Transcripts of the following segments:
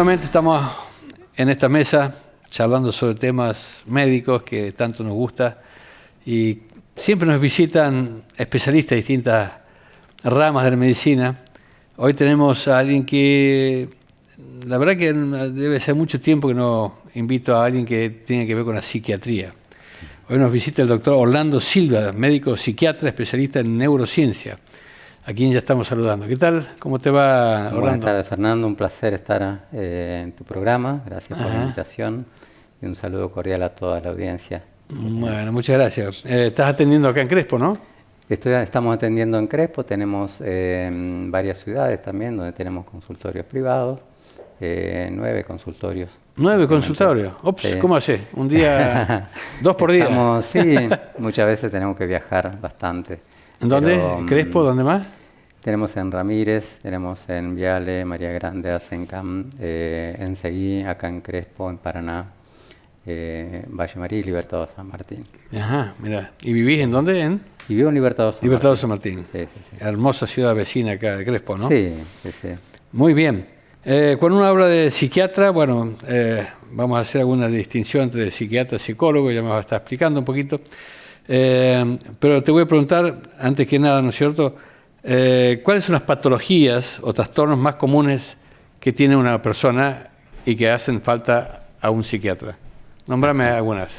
nuevamente estamos en esta mesa charlando sobre temas médicos que tanto nos gusta y siempre nos visitan especialistas de distintas ramas de la medicina. Hoy tenemos a alguien que, la verdad que debe ser mucho tiempo que no invito a alguien que tiene que ver con la psiquiatría. Hoy nos visita el doctor Orlando Silva, médico psiquiatra, especialista en neurociencia, a quien ya estamos saludando. ¿Qué tal? ¿Cómo te va, Orlando? Buenas tardes, Fernando. Un placer estar en tu programa. Gracias por la invitación y un saludo cordial a toda la audiencia. Bueno, muchas gracias. Estás atendiendo acá en Crespo, ¿no? Estamos atendiendo en Crespo. Tenemos varias ciudades también donde tenemos consultorios privados, 9 consultorios. 9 consultorios. Ops, sí. ¿Cómo hace? Un día, 2 por día. Sí, muchas veces tenemos que viajar bastante. ¿En dónde? ¿Crespo? ¿Dónde más? Tenemos en Ramírez, tenemos en Viale, María Grande, Asencam, en Seguí, acá en Crespo, en Paraná, Valle María y Libertador San Martín. Ajá, mira. ¿Y vivís en dónde? Y vivo en Libertador San Libertador San Martín. Sí, sí, sí. Hermosa ciudad vecina acá de Crespo, ¿no? Sí, sí, sí. Muy bien. Cuando uno habla de psiquiatra, bueno, vamos a hacer alguna distinción entre psiquiatra y psicólogo, ya me va a estar explicando un poquito. Pero te voy a preguntar, antes que nada, ¿no es cierto?, ¿cuáles son las patologías o trastornos más comunes que tiene una persona y que hacen falta a un psiquiatra? Nómbrame algunas.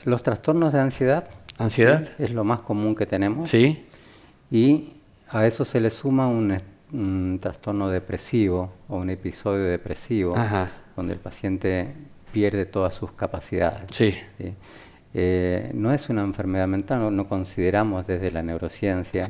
Los trastornos de ansiedad. ¿Ansiedad? Sí, es lo más común que tenemos. Sí. Y a eso se le suma un trastorno depresivo o un episodio depresivo, donde el paciente pierde todas sus capacidades. Sí. ¿Sí? No es una enfermedad mental, no consideramos desde la neurociencia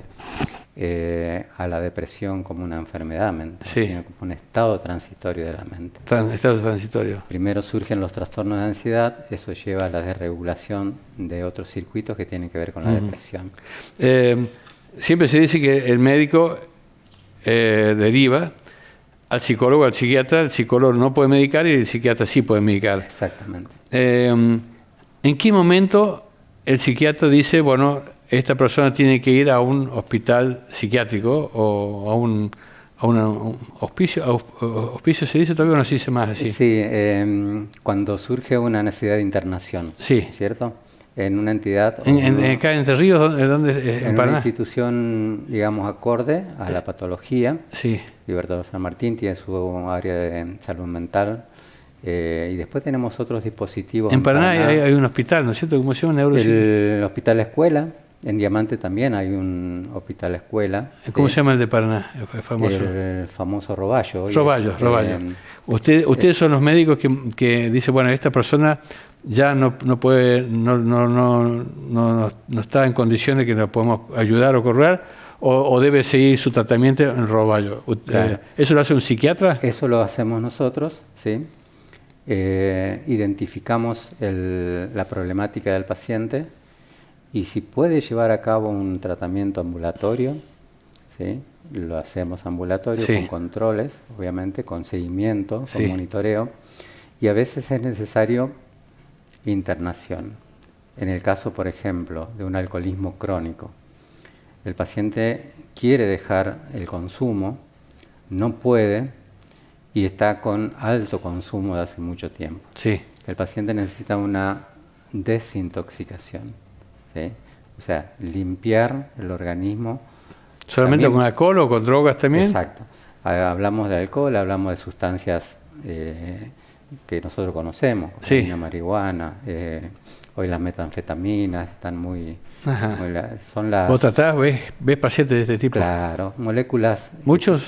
a la depresión como una enfermedad mental, sino como un estado transitorio de la mente. Estado transitorio. Primero surgen los trastornos de ansiedad, eso lleva a la desregulación de otros circuitos que tienen que ver con la depresión. Siempre se dice que el médico deriva al psicólogo, al psiquiatra. El psicólogo no puede medicar y el psiquiatra sí puede medicar. Exactamente. ¿En qué momento el psiquiatra dice, bueno, esta persona tiene que ir a un hospital psiquiátrico o a un hospicio? ¿Hospicio se dice todavía o no se dice más así? Sí, cuando surge una necesidad de internación, sí. ¿Cierto? En una entidad... acá en Entre Ríos, ¿dónde? En una institución, digamos, acorde a la patología. Sí. Libertador San Martín tiene su área de salud mental. Y después tenemos otros dispositivos. En Paraná hay un hospital, ¿no es cierto? ¿Cómo se llama? El Hospital Escuela. En Diamante también hay un hospital escuela. ¿Cómo se llama el de Paraná? El famoso Roballo. Roballo. Ustedes son los médicos que dicen, bueno, esta persona ya no puede, no está en condiciones que nos podemos ayudar o correr, o debe seguir su tratamiento en Roballo. Claro. ¿Eso lo hace un psiquiatra? Eso lo hacemos nosotros, sí. Identificamos la problemática del paciente y si puede llevar a cabo un tratamiento ambulatorio, ¿sí? Lo hacemos ambulatorio, con controles, obviamente, con seguimiento, con monitoreo, y a veces es necesario internación. En el caso, por ejemplo, de un alcoholismo crónico, el paciente quiere dejar el consumo, no puede, y está con alto consumo de hace mucho tiempo. Sí. El paciente necesita una desintoxicación, ¿sí? O sea, limpiar el organismo. ¿Solamente también, con alcohol o con drogas también? Exacto. Hablamos de alcohol, hablamos de sustancias que nosotros conocemos, la marihuana, hoy las metanfetaminas están muy... son las... ¿Vos tratás, ves pacientes de este tipo? Claro, moléculas... ¿Muchos?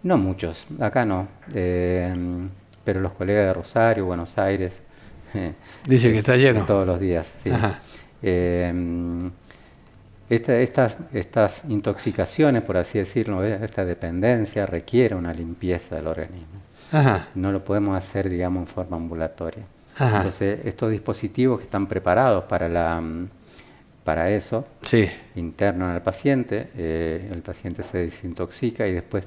No muchos, acá no, pero los colegas de Rosario, Buenos Aires... Dicen que está lleno. Todos los días, sí. Estas intoxicaciones, por así decirlo, esta dependencia requiere una limpieza del organismo. No lo podemos hacer, digamos, en forma ambulatoria. Entonces, estos dispositivos que están preparados para eso, internan al paciente, el paciente se desintoxica y después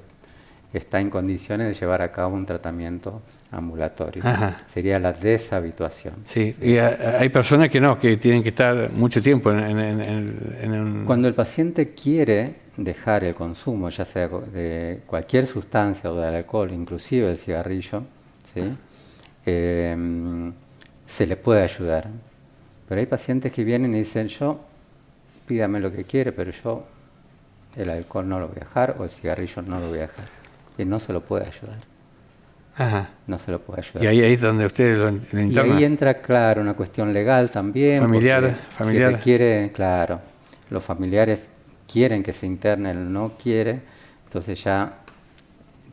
está en condiciones de llevar a cabo un tratamiento ambulatorio. Ajá. Sería la deshabituación. Sí, y hay personas que no, que tienen que estar mucho tiempo en un... Cuando el paciente quiere dejar el consumo, ya sea de cualquier sustancia o del alcohol, inclusive el cigarrillo, ¿sí? Se le puede ayudar. Pero hay pacientes que vienen y dicen, pídame lo que quiere, pero yo el alcohol no lo voy a dejar o el cigarrillo no lo voy a dejar. Y no se lo puede ayudar. Ajá. No se lo puede ayudar. Y ahí es donde usted lo interna. Y ahí entra, claro, una cuestión legal también. Familiar. Si requiere, claro, los familiares quieren que se interne, él no quiere, entonces ya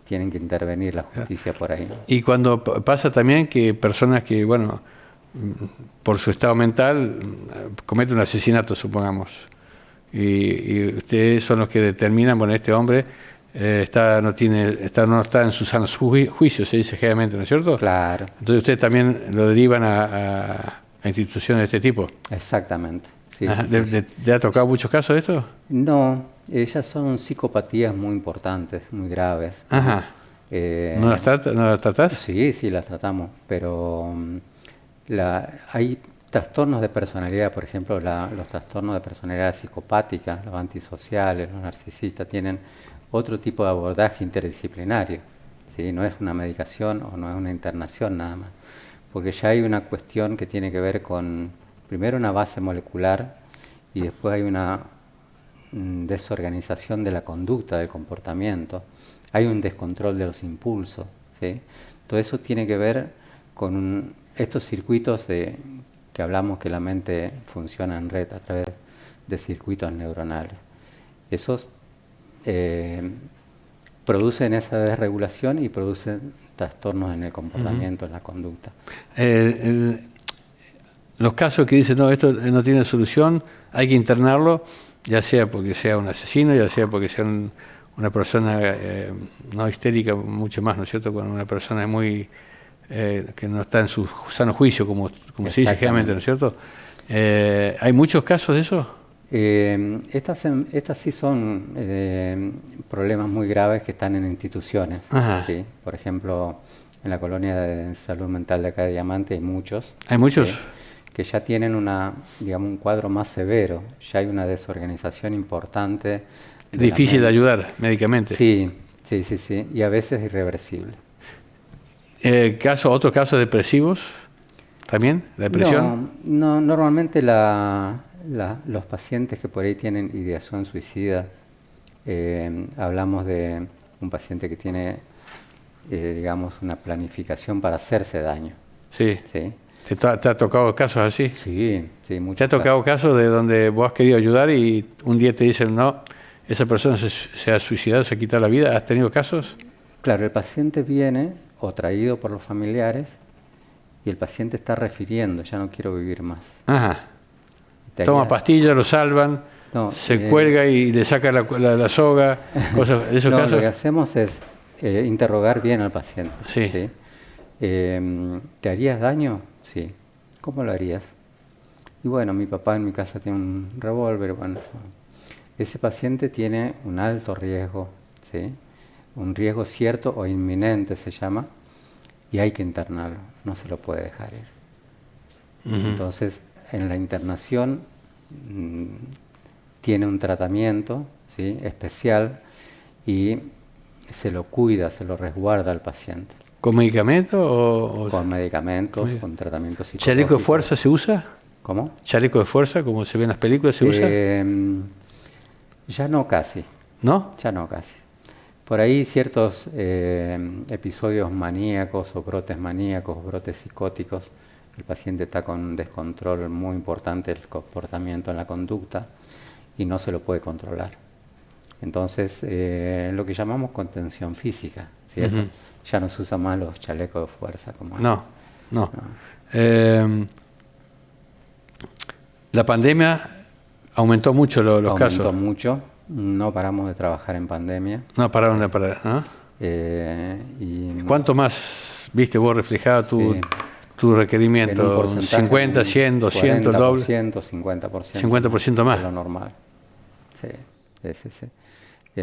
tienen que intervenir la justicia por ahí. Y cuando pasa también que personas que, bueno, por su estado mental cometen un asesinato, supongamos, y ustedes son los que determinan, bueno, este hombre no está en sus sanos juicios, se dice generalmente, ¿no es cierto? Claro. Entonces ustedes también lo derivan a instituciones de este tipo. Exactamente. Sí, ¿Le ha tocado muchos casos de esto? No, ellas son psicopatías muy importantes, muy graves. Ajá. ¿No las tratás? Sí, las tratamos, pero hay trastornos de personalidad, por ejemplo, los trastornos de personalidad psicopática, los antisociales, los narcisistas, tienen otro tipo de abordaje interdisciplinario, ¿sí? No es una medicación o no es una internación nada más, porque ya hay una cuestión que tiene que ver con, primero, una base molecular y después hay una desorganización de la conducta, del comportamiento, hay un descontrol de los impulsos, ¿sí? Todo eso tiene que ver con estos circuitos que hablamos que la mente funciona en red a través de circuitos neuronales. Esos producen esa desregulación y producen trastornos en el comportamiento, en la conducta. Los casos que dicen, no, esto no tiene solución, hay que internarlo, ya sea porque sea un asesino, ya sea porque sea una persona no histérica, mucho más, ¿no es cierto?, con una persona muy que no está en su sano juicio, como se dice generalmente, ¿no es cierto? ¿Hay muchos casos de eso? Estas sí son problemas muy graves que están en instituciones, ¿sí? Por ejemplo, en la colonia de salud mental de acá de Diamante hay muchos. ¿Hay muchos? Que ya tienen un cuadro más severo, ya hay una desorganización importante. Es difícil de ayudar médicamente. Sí, y a veces irreversible. ¿Otros casos depresivos también? ¿La depresión? No, normalmente los pacientes que por ahí tienen ideación suicida, hablamos de un paciente que tiene, una planificación para hacerse daño. Sí. ¿Sí? ¿Te ha tocado casos así? Sí, muchos. ¿Te ha tocado casos de donde vos has querido ayudar y un día te dicen, no, esa persona se ha suicidado, se ha quitado la vida? ¿Has tenido casos? Claro, el paciente viene o traído por los familiares y el paciente está refiriendo, ya no quiero vivir más. Ajá. Toma pastillas, lo salvan, se cuelga y le saca la soga, cosas de esos casos. Lo que hacemos es interrogar bien al paciente. Sí. ¿Sí? ¿Te harías daño? Sí. ¿Cómo lo harías? Y bueno, mi papá en mi casa tiene un revólver. Bueno, ese paciente tiene un alto riesgo, ¿sí? Un riesgo cierto o inminente se llama, y hay que internarlo, no se lo puede dejar ir. Entonces, en la internación tiene un tratamiento, ¿sí?, especial y se lo cuida, se lo resguarda al paciente. ¿Con medicamentos? Con medicamentos, con tratamientos psicológicos. ¿Chaleco de fuerza se usa? ¿Cómo? ¿Chaleco de fuerza, como se ve en las películas, se usa? Ya no casi. ¿No? Ya no casi. Por ahí ciertos episodios maníacos o brotes maníacos, brotes psicóticos, el paciente está con un descontrol muy importante del comportamiento en la conducta y no se lo puede controlar. Entonces, lo que llamamos contención física, ¿cierto? Ya no se usan más los chalecos de fuerza. No. La pandemia aumentó mucho los casos. Aumentó mucho. No paramos de trabajar en pandemia. No pararon de parar, ¿no? ¿Cuánto más viste vos reflejado tu requerimiento? ¿50, 100, 200, el doble? 50%. 50% más. Es lo normal. Sí.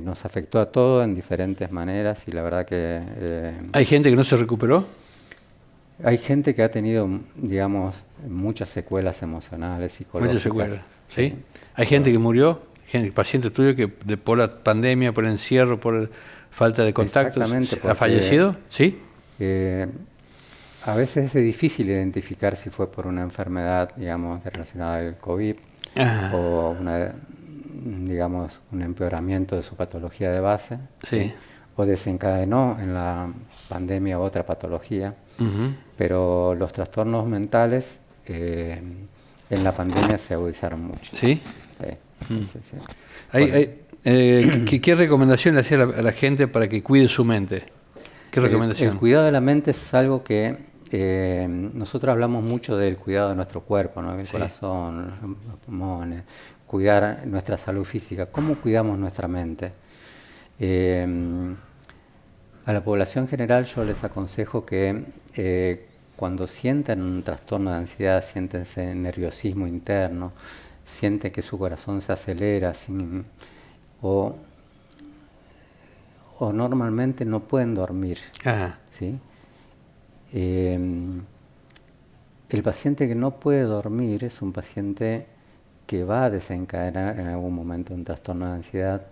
Nos afectó a todos en diferentes maneras y la verdad que... ¿Hay gente que no se recuperó? Hay gente que ha tenido, digamos, muchas secuelas emocionales, psicológicas. Muchas secuelas, ¿sí? Hay gente que murió, paciente tuyo que por la pandemia, por el encierro, por falta de contacto, ¿ha fallecido? ¿Sí? A veces es difícil identificar si fue por una enfermedad, digamos, relacionada al COVID o digamos, un empeoramiento de su patología de base, sí, o desencadenó en la pandemia otra patología. Pero los trastornos mentales en la pandemia se agudizaron mucho. ¿Sí? Sí. Bueno. ¿Qué recomendación le hacía a la gente para que cuide su mente? ¿Qué recomendación? El cuidado de la mente es algo que nosotros hablamos mucho del cuidado de nuestro cuerpo, ¿no? El corazón, los pulmones, cuidar nuestra salud física. ¿Cómo cuidamos nuestra mente? A la población general yo les aconsejo que cuando sienten un trastorno de ansiedad, sienten ese nerviosismo interno, sienten que su corazón se acelera o normalmente no pueden dormir. ¿Sí? El paciente que no puede dormir es un paciente que va a desencadenar en algún momento un trastorno de ansiedad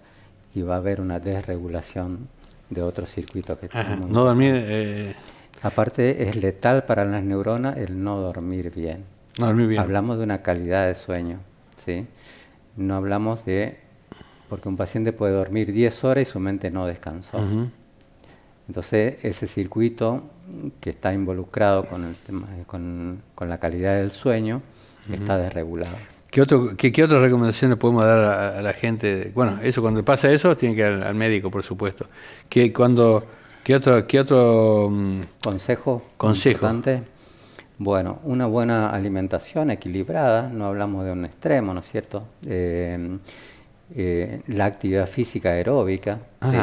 y va a haber una desregulación de otros circuitos que tenemos. No dormir. Aparte es letal para las neuronas el no dormir bien. No dormir bien. Hablamos de una calidad de sueño, ¿sí? No hablamos de... Porque un paciente puede dormir 10 horas y su mente no descansó. Entonces ese circuito que está involucrado con el tema, con la calidad del sueño está desregulado. ¿Qué otra recomendación le podemos dar a la gente? Bueno, eso cuando le pasa eso tiene que ir al médico, por supuesto. ¿Qué otro consejo importante? Bueno, una buena alimentación equilibrada, no hablamos de un extremo, ¿no es cierto? La actividad física aeróbica, ¿sí?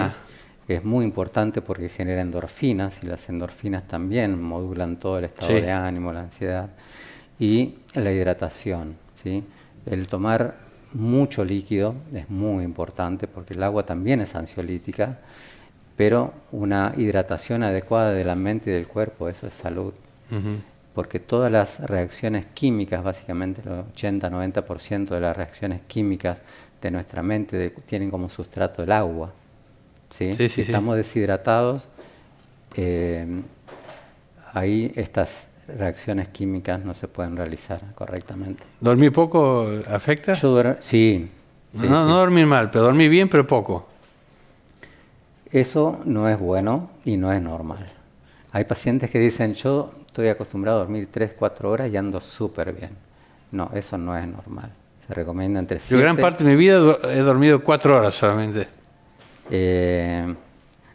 Es muy importante porque genera endorfinas y las endorfinas también modulan todo el estado de ánimo, la ansiedad. Y la hidratación, ¿sí? El tomar mucho líquido es muy importante porque el agua también es ansiolítica, pero una hidratación adecuada de la mente y del cuerpo, eso es salud. Porque todas las reacciones químicas, básicamente el 80-90% de las reacciones químicas de nuestra mente tienen como sustrato el agua. ¿Sí? Si estamos deshidratados, ahí estas reacciones químicas no se pueden realizar correctamente. ¿Dormir poco afecta? Sí. No dormir mal, pero dormir bien, pero poco. Eso no es bueno y no es normal. Hay pacientes que dicen, yo estoy acostumbrado a dormir 3-4 horas y ando súper bien. No, eso no es normal. Se recomienda entre 7... Yo gran parte de mi vida he dormido 4 horas solamente.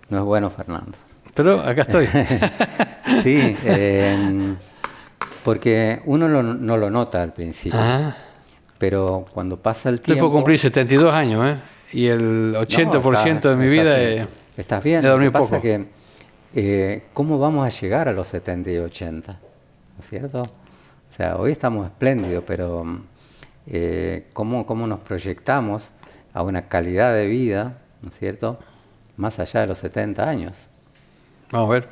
No es bueno, Fernando. Pero acá estoy. Sí, porque uno no lo nota al principio. Pero cuando pasa el tiempo... Yo puedo cumplir 72 años, ¿eh? Y el 80% de mi vida estás bien. He dormido poco. Lo que pasa poco. Que, ¿cómo vamos a llegar a los 70 y 80? ¿No es cierto? O sea, hoy estamos espléndidos, pero ¿cómo nos proyectamos a una calidad de vida, ¿no es cierto?, más allá de los 70 años. Vamos a ver.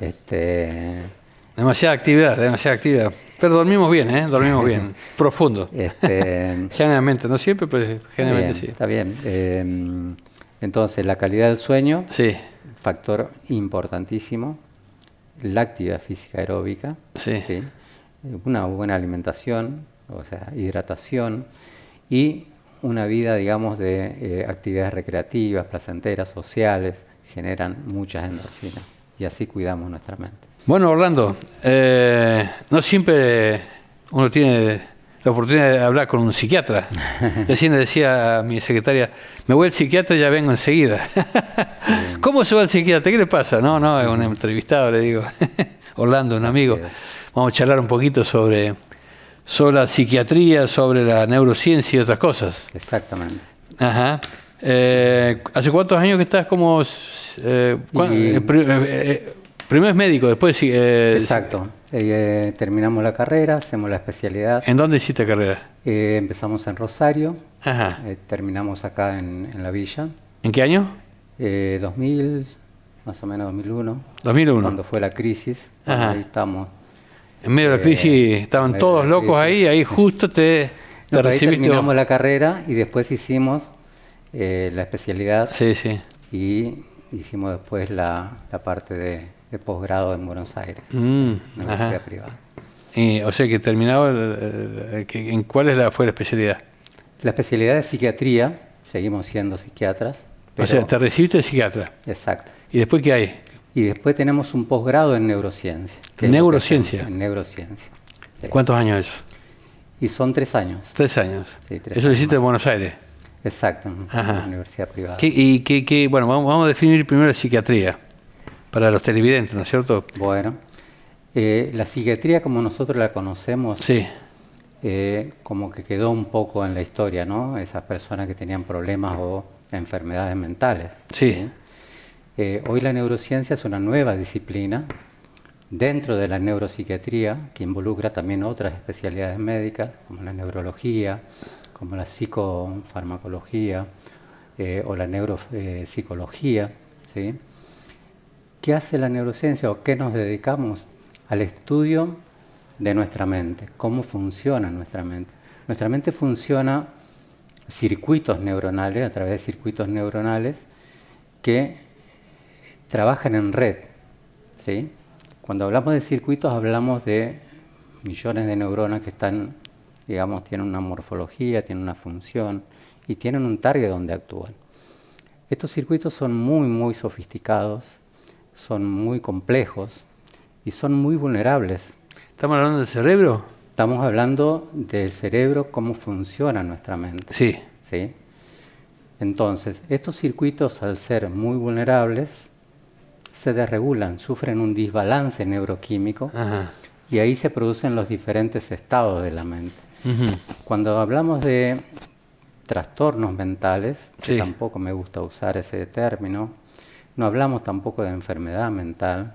Demasiada actividad. Pero dormimos bien, dormimos bien, profundo. Generalmente, no siempre, pero generalmente sí. Está bien. Entonces, la calidad del sueño, factor importantísimo. La actividad física aeróbica, ¿sí? Una buena alimentación, o sea, hidratación y una vida, digamos, de actividades recreativas, placenteras, sociales, generan muchas endorfinas y así cuidamos nuestra mente. Bueno, Orlando, no siempre uno tiene la oportunidad de hablar con un psiquiatra. Recién le decía a mi secretaria, me voy al psiquiatra y ya vengo enseguida. ¿Cómo se va al psiquiatra? ¿Qué le pasa? No, es un entrevistado, le digo. Orlando, un amigo. Vamos a charlar un poquito sobre la psiquiatría, sobre la neurociencia y otras cosas. Exactamente. Ajá. ¿Hace cuántos años que estás como... primero es médico, después... Exacto. Terminamos la carrera, hacemos la especialidad. ¿En dónde hiciste carrera? Empezamos en Rosario. Ajá. Terminamos acá en la villa. ¿En qué año? 2000, más o menos 2001. 2001. Cuando fue la crisis. Ahí estamos. En medio de la crisis estaban todos locos ahí justo te recibiste. Ahí terminamos la carrera y después hicimos la especialidad. Sí, sí. Y hicimos después la parte de posgrado en Buenos Aires, universidad privada. Y, o sea que terminaba, ¿en cuál fue la especialidad? La especialidad es psiquiatría, seguimos siendo psiquiatras. O sea, te recibiste de psiquiatra. Exacto. ¿Y después qué hay? Y después tenemos un posgrado en neurociencia. ¿Neurociencia? En neurociencia. Sí. ¿Cuántos años eso? Y son 3 años. 3 años. Sí, 3 eso lo hiciste en Buenos Aires. Exacto, en la universidad privada. Bueno, vamos a definir primero la psiquiatría, para los televidentes, ¿no es cierto? Bueno, la psiquiatría como nosotros la conocemos, sí. Como que quedó un poco en la historia, ¿no? Esas personas que tenían problemas o enfermedades mentales. Sí. Hoy la neurociencia es una nueva disciplina dentro de la neuropsiquiatría que involucra también otras especialidades médicas, como la neurología, como la psicofarmacología o la neuropsicología, ¿sí? ¿Qué hace la neurociencia o qué nos dedicamos? Al estudio de nuestra mente, cómo funciona nuestra mente. Nuestra mente funciona circuitos neuronales, a través de circuitos neuronales que trabajan en red, ¿sí? Cuando hablamos de circuitos hablamos de millones de neuronas que están, digamos, tienen una morfología, tienen una función y tienen un target donde actúan. Estos circuitos son muy sofisticados, son muy complejos y son muy vulnerables. ¿Estamos hablando del cerebro? Estamos hablando del cerebro, cómo funciona nuestra mente. Sí. ¿Sí? Entonces, estos circuitos, al ser muy vulnerables, se desregulan, sufren un desbalance neuroquímico. Ajá. Y ahí se producen los diferentes estados de la mente. Cuando hablamos de trastornos mentales, que tampoco me gusta usar ese término, no hablamos tampoco de enfermedad mental.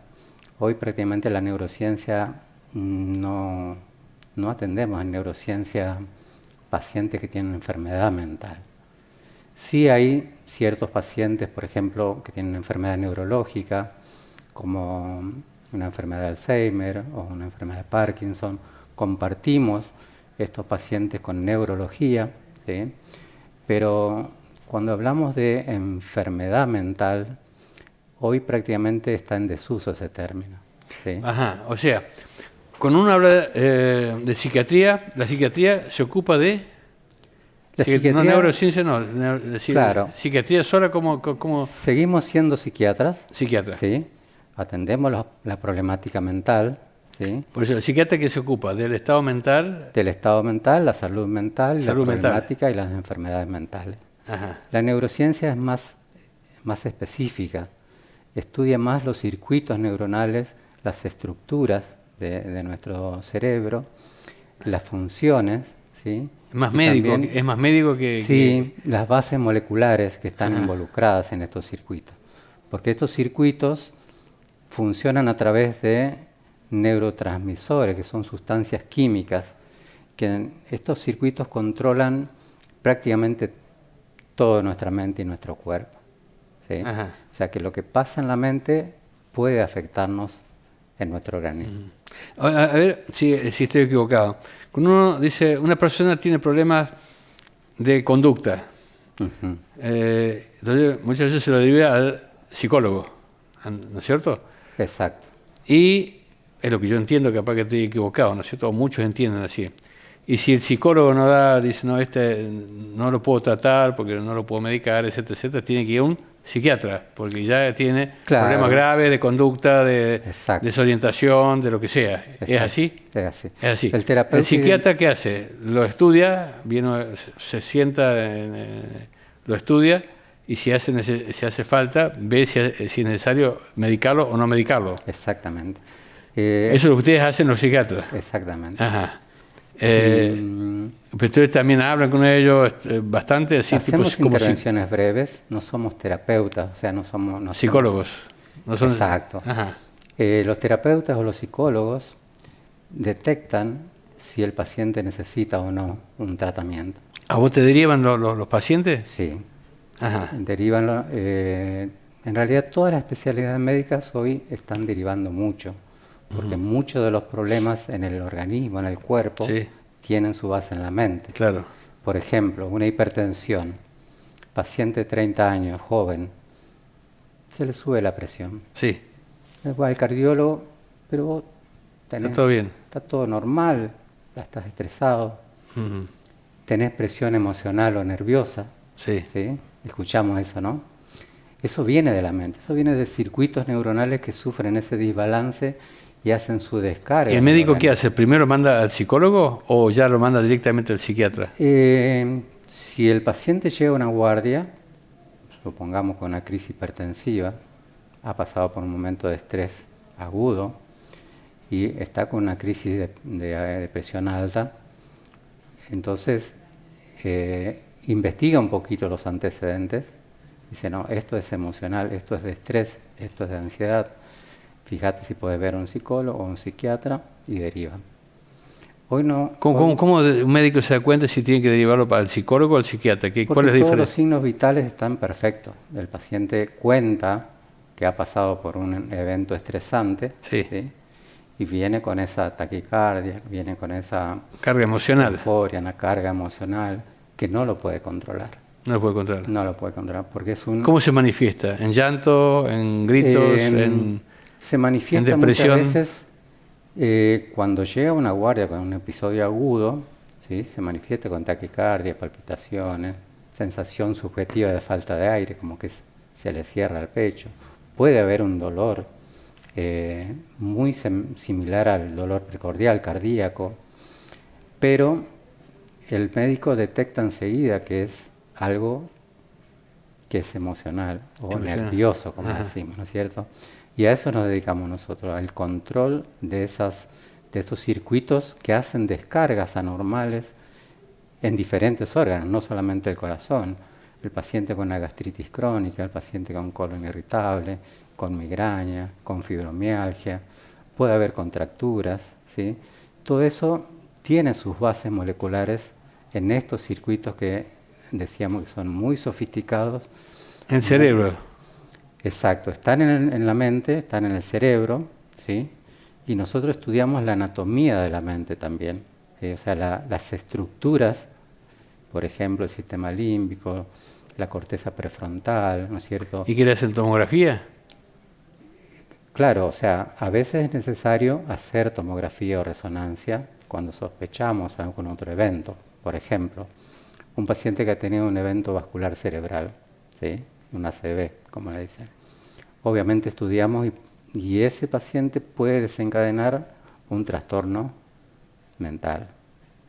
Hoy prácticamente la neurociencia no atendemos en neurociencia pacientes que tienen enfermedad mental. Sí hay ciertos pacientes, por ejemplo, que tienen enfermedad neurológica, como una enfermedad de Alzheimer o una enfermedad de Parkinson. Compartimos estos pacientes con neurología, ¿sí? Pero cuando hablamos de enfermedad mental, hoy prácticamente está en desuso ese término, ¿sí? Ajá, o sea, cuando uno habla de psiquiatría, la psiquiatría se ocupa de... La psiquiatría, no, neurociencia no, claro. Psiquiatría sola como... Seguimos siendo psiquiatras. Psiquiatra. Sí, atendemos la problemática mental. ¿Sí? Por eso, el psiquiatra que se ocupa del estado mental... Del estado mental, la salud mental, salud la problemática y las enfermedades mentales. Ajá. La neurociencia es más específica, estudia más los circuitos neuronales, las estructuras de nuestro cerebro, las funciones, ¿sí? Es más médico, también, es más médico que... Sí, las bases moleculares que están involucradas en estos circuitos. Porque estos circuitos funcionan a través de neurotransmisores, que son sustancias químicas, que estos circuitos controlan prácticamente toda nuestra mente y nuestro cuerpo. ¿Sí? O sea que lo que pasa en la mente puede afectarnos en nuestro organismo. A ver si estoy equivocado. Cuando uno dice, una persona tiene problemas de conducta, entonces muchas veces se lo deriva al psicólogo, ¿no es cierto? Exacto. Y es lo que yo entiendo, capaz que estoy equivocado, ¿no es cierto? Muchos entienden así. Y si el psicólogo no da, dice, no, no lo puedo tratar porque no lo puedo medicar, etcétera, etcétera, tiene que ir a un psiquiatra, porque ya tiene problemas graves de conducta, de desorientación, de lo que sea. Exacto. ¿Es así? Es así. Es así. El psiquiatra, ¿qué hace? Lo estudia, viene, se sienta, lo estudia, y si hace falta, ve si es necesario medicarlo o no medicarlo. Exactamente. Eso es lo que ustedes hacen los psiquiatras. Exactamente. Ajá. Pero ustedes también hablan con ellos bastante, así. Hacemos tipo, intervenciones breves, no somos terapeutas, o sea, no somos psicólogos. No son, exacto. Los terapeutas o los psicólogos detectan si el paciente necesita o no un tratamiento. ¿A vos te derivan los pacientes? Sí. Ajá. Derivan, en realidad todas las especialidades médicas hoy están derivando mucho, porque muchos de los problemas en el organismo, en el cuerpo, tienen su base en la mente. Claro. Por ejemplo, una hipertensión, paciente de 30 años, joven, se le sube la presión. Sí. Va al cardiólogo, pero vos está todo bien. Está todo normal, estás estresado, tenés presión emocional o nerviosa. Sí. ¿Sí? Escuchamos eso, ¿no? Eso viene de la mente, eso viene de circuitos neuronales que sufren ese desbalance y hacen su descarga. ¿Y el médico qué hace? ¿Primero manda al psicólogo o ya lo manda directamente al psiquiatra? Si el paciente llega a una guardia, supongamos con una crisis hipertensiva, ha pasado por un momento de estrés agudo y está con una crisis de depresión alta, entonces investiga un poquito los antecedentes, dice, no, esto es emocional, esto es de estrés, esto es de ansiedad, fíjate si puedes ver a un psicólogo o un psiquiatra y deriva. Hoy no. ¿Cómo un médico se da cuenta si tiene que derivarlo para el psicólogo o al psiquiatra? ¿Cuál es la diferencia? Todos los signos vitales están perfectos. El paciente cuenta que ha pasado por un evento estresante, ¿sí? Y viene con esa taquicardia, viene con esa carga emocional, euforia, una carga emocional que no lo puede controlar. No lo puede controlar. No lo puede controlar porque es un. ¿Cómo se manifiesta? ¿En llanto? ¿En gritos? Se manifiesta en depresión. Muchas veces cuando llega a una guardia con un episodio agudo, ¿sí? Se manifiesta con taquicardia, palpitaciones, sensación subjetiva de falta de aire, como que se le cierra el pecho. Puede haber un dolor muy similar al dolor precordial, cardíaco, pero el médico detecta enseguida que es algo que es emocional o nervioso, como decimos, ¿no es cierto? Y a eso nos dedicamos nosotros, al control de estos circuitos que hacen descargas anormales en diferentes órganos, no solamente el corazón. El paciente con una gastritis crónica, el paciente con colon irritable, con migraña, con fibromialgia, puede haber contracturas, ¿sí? Todo eso tiene sus bases moleculares en estos circuitos que decíamos que son muy sofisticados. En el cerebro. Exacto, están en la mente, están en el cerebro, ¿sí? Y nosotros estudiamos la anatomía de la mente también, ¿sí? O sea, las estructuras, por ejemplo, el sistema límbico, la corteza prefrontal, ¿no es cierto? ¿Y qué le hacen tomografía? Claro, o sea, a veces es necesario hacer tomografía o resonancia cuando sospechamos algún otro evento. Por ejemplo, un paciente que ha tenido un evento vascular cerebral, ¿sí? Un ACV, como le dicen. Obviamente estudiamos y ese paciente puede desencadenar un trastorno mental,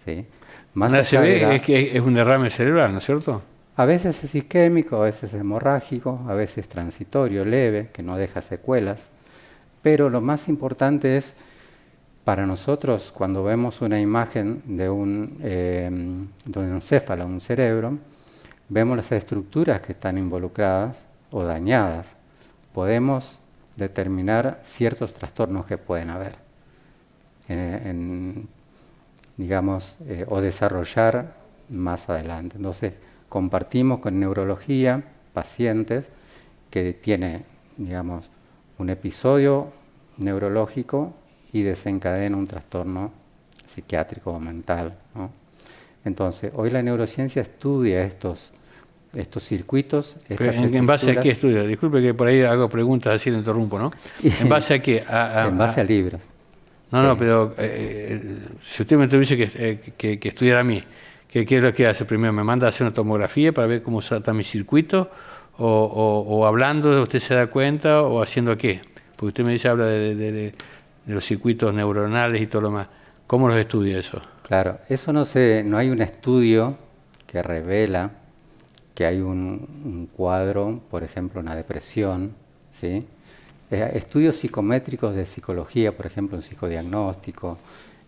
¿sí? Más un ACV es que es un derrame cerebral, ¿no es cierto? A veces es isquémico, a veces es hemorrágico, a veces transitorio, leve, que no deja secuelas. Pero lo más importante es, para nosotros, cuando vemos una imagen de un encéfalo, un cerebro, vemos las estructuras que están involucradas o dañadas. Podemos determinar ciertos trastornos que pueden haber, digamos, o desarrollar más adelante. Entonces, compartimos con neurología pacientes que tienen, digamos, un episodio neurológico y desencadena un trastorno psiquiátrico o mental, ¿no? Entonces, hoy la neurociencia estudia estos circuitos. ¿En base a qué estudia? Disculpe que por ahí hago preguntas así, le interrumpo, ¿no? ¿En base a qué? En base a libros. No, sí. No, pero si usted me tuviese que estudiar a mí, ¿qué es lo que hace primero? ¿Me manda a hacer una tomografía para ver cómo está mi circuito? ¿O hablando usted se da cuenta? ¿O haciendo qué? Porque usted me dice, habla de los circuitos neuronales y todo lo más. ¿Cómo los estudia eso? Claro, eso no hay un estudio que revela que hay un cuadro, por ejemplo, una depresión, ¿sí? Estudios psicométricos de psicología, por ejemplo, un psicodiagnóstico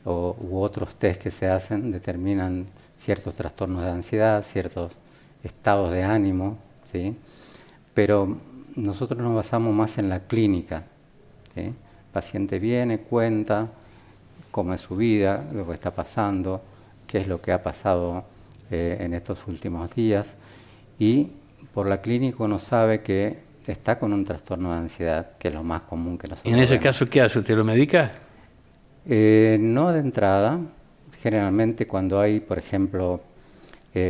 u otros test que se hacen determinan ciertos trastornos de ansiedad, ciertos estados de ánimo, ¿sí? Pero nosotros nos basamos más en la clínica, ¿sí? El paciente viene, cuenta cómo es su vida, lo que está pasando, qué es lo que ha pasado en estos últimos días. Y por la clínica uno sabe que está con un trastorno de ansiedad, que es lo más común que nosotros ¿Y en ese vemos. caso qué hace? ¿Usted lo medica? No de entrada. Generalmente cuando hay, por ejemplo,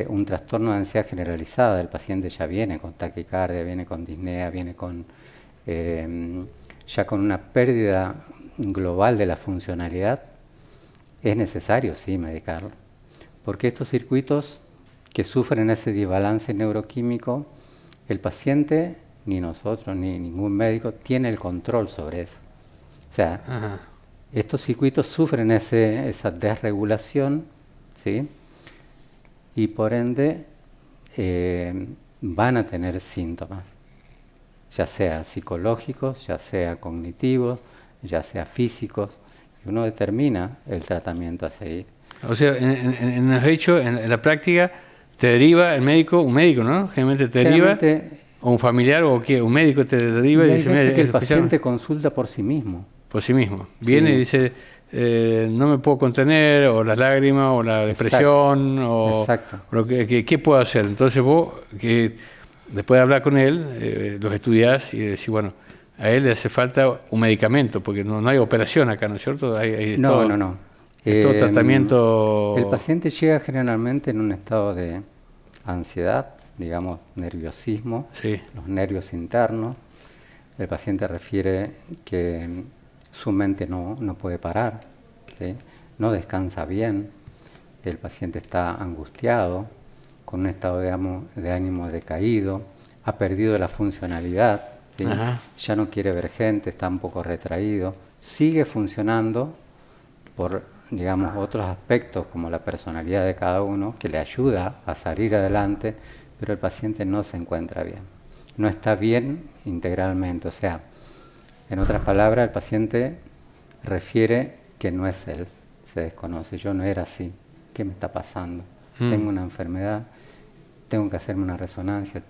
un trastorno de ansiedad generalizada, el paciente ya viene con taquicardia, viene con disnea, viene con ya con una pérdida global de la funcionalidad, es necesario sí medicarlo. Porque estos circuitos que sufren ese desbalance neuroquímico, el paciente, ni nosotros, ni ningún médico, tiene el control sobre eso. O sea, Ajá. estos circuitos sufren esa desregulación, ¿sí? Y por ende van a tener síntomas, ya sea psicológicos, ya sea cognitivos, ya sea físicos, y uno determina el tratamiento a seguir. O sea, en el hecho, en la práctica, te deriva el médico, un médico, ¿no? Generalmente te deriva, o un familiar, o qué, un médico te deriva y hay dice, veces "Mira, que el es paciente consulta por sí mismo. por sí mismo. Viene Sí. y dice, no me puedo contener, o las lágrimas, o la depresión, Exacto. o lo ¿qué puedo hacer? Entonces vos, que después de hablar con él, los estudiás y decís, bueno, a él le hace falta un medicamento, porque no hay operación acá, ¿no es cierto? No. Es todo tratamiento. El paciente llega generalmente en un estado de ansiedad, digamos, nerviosismo, Sí. los nervios internos. El paciente refiere que su mente no puede parar, ¿sí? No descansa bien, el paciente está angustiado, con un estado de ánimo decaído, ha perdido la funcionalidad, ¿sí? Ya no quiere ver gente, está un poco retraído, sigue funcionando por, digamos, otros aspectos como la personalidad de cada uno que le ayuda a salir adelante, pero el paciente no se encuentra bien, no está bien integralmente. O sea, en otras palabras, el paciente refiere que no es él, se desconoce, yo no era así, ¿qué me está pasando? Tengo una enfermedad, tengo que hacerme una resonancia,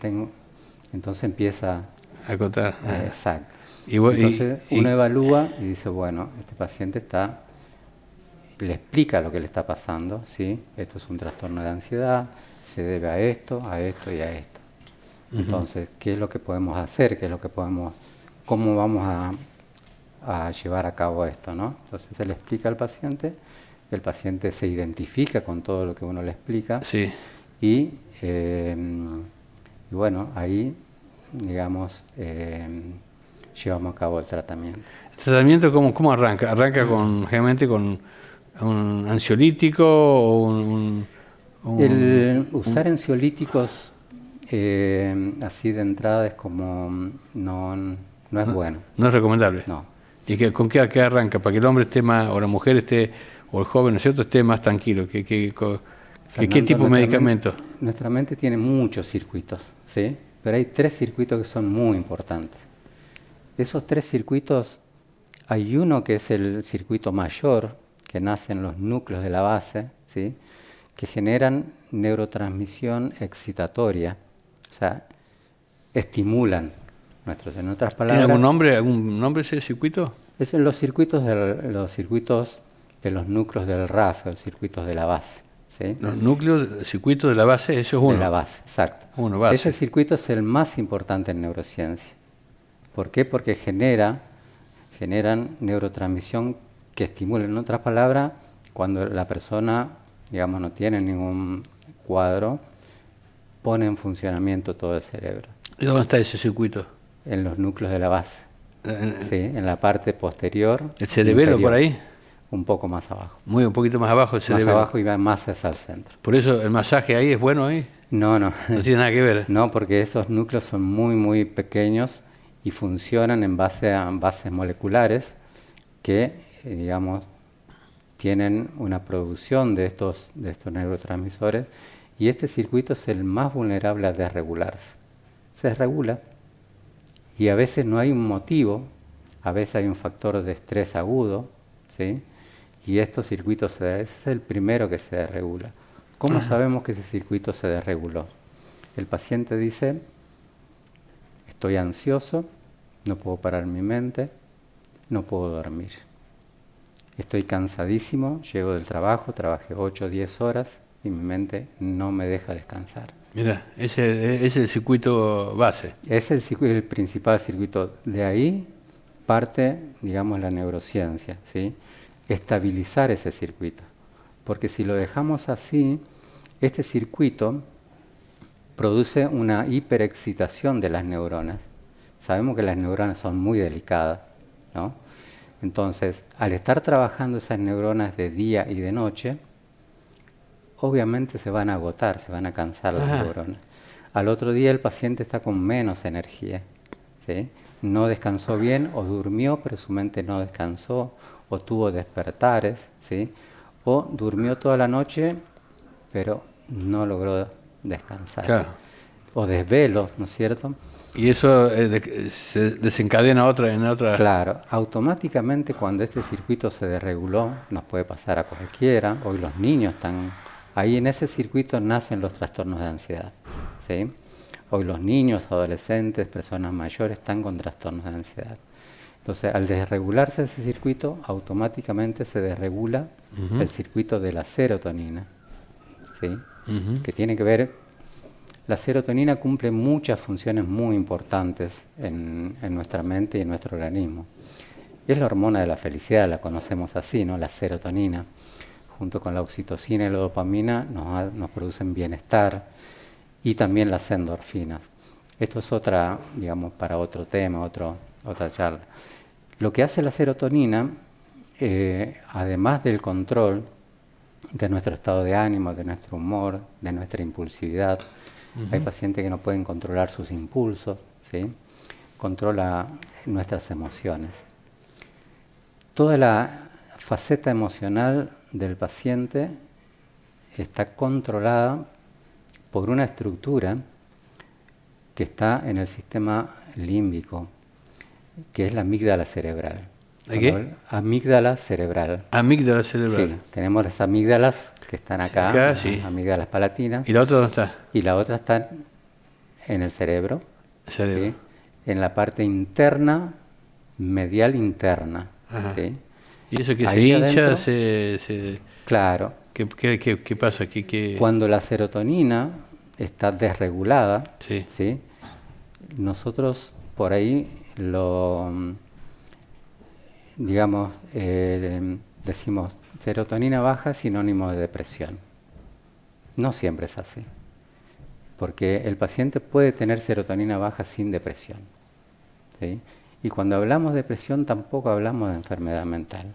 entonces empieza A contar. exacto. Entonces Uno evalúa y dice, bueno, este paciente le explica lo que le está pasando, ¿sí? Esto es un trastorno de ansiedad, se debe a esto y a esto. Entonces, ¿qué es lo que podemos hacer? ¿Cómo vamos a llevar a cabo esto, ¿no? Entonces se le explica al paciente, el paciente se identifica con todo lo que uno le explica, sí. y bueno, ahí, digamos, llevamos a cabo el tratamiento. ¿El tratamiento cómo arranca? ¿Arranca generalmente con un ansiolítico o usar ansiolíticos así de entrada es como no es bueno. No es recomendable. No. ¿Y con qué arranca? Para que el hombre esté más, o la mujer esté, o el joven, ¿no es cierto?, esté más tranquilo. ¿Qué tipo de medicamento? Nuestra mente tiene muchos circuitos, ¿sí? Pero hay 3 circuitos que son muy importantes. Esos 3 circuitos, hay uno que es el circuito mayor, que nace en los núcleos de la base, ¿sí? Que generan neurotransmisión excitatoria, o sea, estimulan en otras palabras. ¿Tiene algún nombre ese circuito? Es en los circuitos de los núcleos del RAF, los circuitos de la base, ¿sí? Los núcleos, circuitos de la base, eso es uno. De la base, exacto. Base. Ese circuito es el más importante en neurociencia. ¿Por qué? Porque generan neurotransmisión que estimula. En otras palabras, cuando la persona, digamos, no tiene ningún cuadro, pone en funcionamiento todo el cerebro. ¿Y dónde está ese circuito? En los núcleos de la base. Sí, en la parte posterior. ¿El cerebelo inferior, por ahí? Un poco más abajo. Un poquito más abajo el cerebelo. Más abajo y va más hacia el centro. ¿Por eso el masaje ahí es bueno ahí? No. No tiene nada que ver. No, porque esos núcleos son muy, muy pequeños y funcionan en base a bases moleculares que, digamos, tienen una producción de estos neurotransmisores, y este circuito es el más vulnerable a desregularse. Se desregula y a veces no hay un motivo, a veces hay un factor de estrés agudo, ¿sí? Y estos circuitos, ese es el primero que se desregula. ¿Cómo sabemos que ese circuito se desreguló? El paciente dice, estoy ansioso, no puedo parar mi mente, no puedo dormir. Estoy cansadísimo, llego del trabajo, trabajé 8 o 10 horas, y mi mente no me deja descansar. Mira, ese es el circuito base. Es el principal circuito. De ahí parte, digamos, la neurociencia, ¿sí? Estabilizar ese circuito. Porque si lo dejamos así, este circuito produce una hiperexcitación de las neuronas. Sabemos que las neuronas son muy delicadas, ¿no? Entonces, al estar trabajando esas neuronas de día y de noche, obviamente se van a agotar, se van a cansar las neuronas. Al otro día el paciente está con menos energía, ¿sí? No descansó bien o durmió, pero su mente no descansó, o tuvo despertares, ¿sí? O durmió toda la noche, pero no logró descansar. Claro. O desvelos, ¿no es cierto? Y eso se desencadena en otra... Claro, automáticamente cuando este circuito se desreguló, nos puede pasar a cualquiera, hoy los niños están... Ahí en ese circuito nacen los trastornos de ansiedad, ¿sí? Hoy los niños, adolescentes, personas mayores están con trastornos de ansiedad. Entonces, al desregularse ese circuito, automáticamente se desregula el circuito de la serotonina, ¿sí? Que tiene que ver... La serotonina cumple muchas funciones muy importantes en nuestra mente y en nuestro organismo. Es la hormona de la felicidad, la conocemos así, ¿no? La serotonina, junto con la oxitocina y la dopamina, nos producen bienestar, y también las endorfinas. Esto es otra, digamos, para otro tema, otra charla. Lo que hace la serotonina, además del control de nuestro estado de ánimo, de nuestro humor, de nuestra impulsividad, hay pacientes que no pueden controlar sus impulsos, ¿sí? Controla nuestras emociones. Toda la faceta emocional del paciente está controlada por una estructura que está en el sistema límbico, que es la amígdala cerebral. ¿Qué? Amígdala cerebral. Amígdala cerebral. Sí, tenemos las amígdalas que están acá, sí. amígdalas palatinas. ¿Y la otra dónde está? Y la otra está en el cerebro, Cerebro. ¿sí? En la parte interna, medial interna. ¿Sí? ¿Y eso que ahí se hincha? Adentro, claro. ¿Qué pasa aquí? Cuando la serotonina está desregulada, sí. ¿sí? Nosotros por ahí digamos, decimos serotonina baja sinónimo de depresión. No siempre es así, porque el paciente puede tener serotonina baja sin depresión, ¿sí? Y cuando hablamos de depresión tampoco hablamos de enfermedad mental.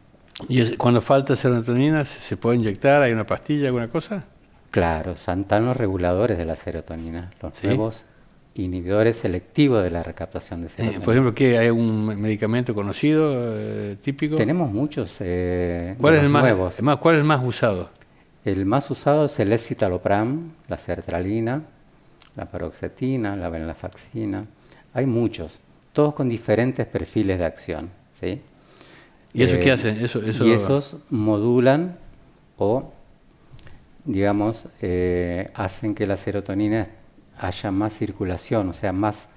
¿Y cuando falta serotonina se puede inyectar? ¿Hay una pastilla, alguna cosa? Claro, están los reguladores de la serotonina, los ¿sí? nuevos inhibidores selectivos de la recaptación de serotonina. Por ejemplo, ¿qué? ¿Hay un medicamento conocido, típico? Tenemos muchos ¿Cuál es el nuevos. ¿Cuál es el más usado? El más usado es el escitalopram, la sertralina, la paroxetina, la venlafaxina. Hay muchos, todos con diferentes perfiles de acción, ¿sí? ¿Y eso qué hacen? Y esos modulan o, digamos, hacen que la serotonina haya más circulación, o sea, más